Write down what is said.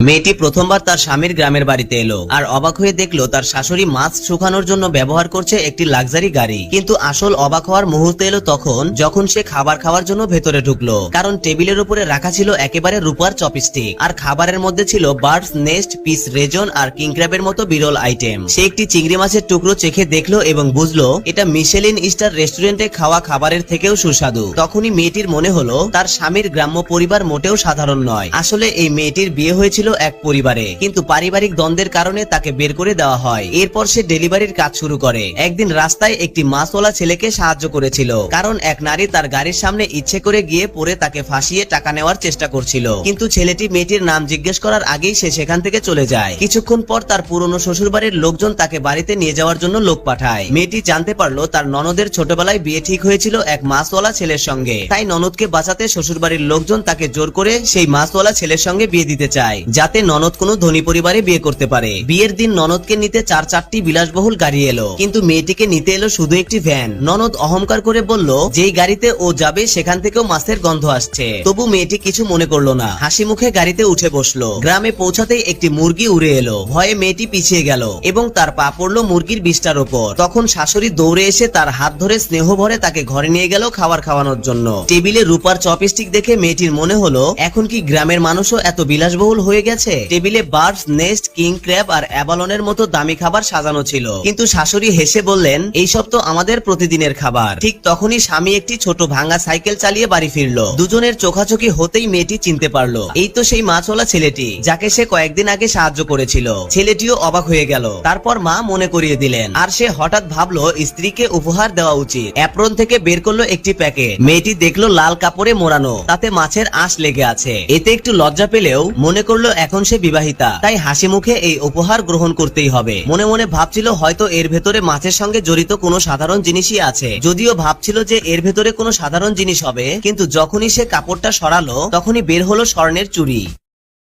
মেয়েটি প্রথমবার তার স্বামীর গ্রামের বাড়িতে এলো আর অবাক হয়ে দেখলো তার শাশুড়ি মাছ শুকানোর জন্য ব্যবহার করছে একটি লাক্সারি গাড়ি। কিন্তু আসল অবাক হওয়ার মুহূর্ত এলো তখন যখন সে খাবার খাওয়ার জন্য ভেতরে ঢুকলো, কারণ টেবিলের উপরে রাখা ছিল একেবারে রূপার চপস্টিক আর খাবারের মধ্যে ছিল বার্ডস নেস্ট, পিস রেজন আর কিং ক্র্যাবের মতো বিরল আইটেম। সে একটি চিংড়ি মাছের টুকরো চেখে দেখলো এবং বুঝলো এটা মিশেলিন স্টার রেস্টুরেন্টে খাওয়া খাবারের থেকেও সুস্বাদু। তখনই মেয়েটির মনে হলো তার স্বামীর গ্রাম্য পরিবার মোটেও সাধারণ নয়। আসলে এই মেয়েটির বিয়ে হয়েছিল এক পরিবারে, কিন্তু পারিবারিক দ্বন্দ্বের কারণে তাকে বের করে দেওয়া হয়। এরপর সে ডেলিভারির কাজ শুরু করে। একদিন রাস্তায় একটি মাছওয়ালা ছেলেকে সাহায্য করেছিল, কারণ এক নারী তার গাড়ির সামনে ইচ্ছে করে গিয়ে পড়ে তাকে ফাঁসিয়ে টাকা নেওয়ার চেষ্টা করছিল। কিন্তু ছেলেটি মেয়েটির নাম জিজ্ঞেস করার আগেই সে সেখান থেকে চলে যায়। কিছুক্ষণ পর তার পুরনো শ্বশুরবাড়ির লোকজন তাকে বাড়িতে নিয়ে যাওয়ার জন্য লোক পাঠায়। মেয়েটি জানতে পারলো তার ননদের ছোটবেলায় বিয়ে ঠিক হয়েছিল এক মাছওয়ালা ছেলের সঙ্গে, তাই ননদকে বাঁচাতে শ্বশুরবাড়ির লোকজন তাকে জোর করে সেই মাছওয়ালা ছেলের সঙ্গে বিয়ে দিতে চায়, যাতে ননদ কোনো ধনী পরিবারে বিয়ে করতে পারে। বিয়ের দিন ননদকে নিতে 4-4টি বিলাসবহুল গাড়ি এলো, কিন্তু মেয়েটিকে নিতে এলো শুধু একটি ভ্যান। ননদ অহংকার করে বলল যেই গাড়িতে ও যাবে সেখান থেকেও মাছের গন্ধ আসছে। তবু মেয়েটি কিছু মনে করলো না, হাসি মুখে গাড়িতে উঠে বসলো। গ্রামে পৌঁছাতেই একটি মুরগি উড়ে এলো। ভয়ে মেয়েটি পিছিয়ে গেল এবং তার পা পড়লো মুরগির বিষ্ঠার ওপর। তখন শাশুড়ি দৌড়ে এসে তার হাত ধরে স্নেহ ভরে তাকে ঘরে নিয়ে গেল খাবার খাওয়ানোর জন্য। টেবিলে রূপার চপস্টিক দেখে মেয়েটির মনে হলো এখন কি গ্রামের মানুষও এত বিলাসবহুল হয়ে গেছে। টেবিলে বার্ডস নেস্ট, কিং ক্র্যাব আর অ্যাবালনের মতো দামি খাবার সাজানো ছিল, কিন্তু শাশুড়ি হেসে বললেন এইসব তো আমাদের প্রতিদিনের খাবার। ঠিক তখনই স্বামী একটি ছোট ভাঙা সাইকেল চালিয়ে বাড়ি ফিরলো। দুজনের চোখাচোখি হতেই মেয়েটি চিনতে পারলো এই তো সেই মাছওয়ালা ছেলেটি যাকে সে কয়েকদিন আগে সাহায্য করেছিল। ছেলেটিও অবাক হয়ে গেল। তারপর মা মনে করিয়ে দিলেন, আর সে হঠাৎ ভাবলো স্ত্রীকে উপহার দেওয়া উচিত। অ্যাপ্রন থেকে বের করলো একটি প্যাকেট। মেয়েটি দেখলো লাল কাপড়ে মোড়ানো, তাতে মাছের আঁশ লেগে আছে। এতে একটু লজ্জা পেলেও মনে করলো এখন সে বিবাহিতা, তাই হাসি মুখে এই উপহার গ্রহণ করতেই হবে। মনে মনে ভাবছিল হয়তো এর ভেতরে মাছের সঙ্গে জড়িত কোনো সাধারণ জিনিসই আছে। যদিও ভাবছিল যে এর ভেতরে কোনো সাধারণ জিনিস হবে, কিন্তু যখনই সে কাপড়টা সরালো তখনই বের হলো স্বর্ণের চুড়ি।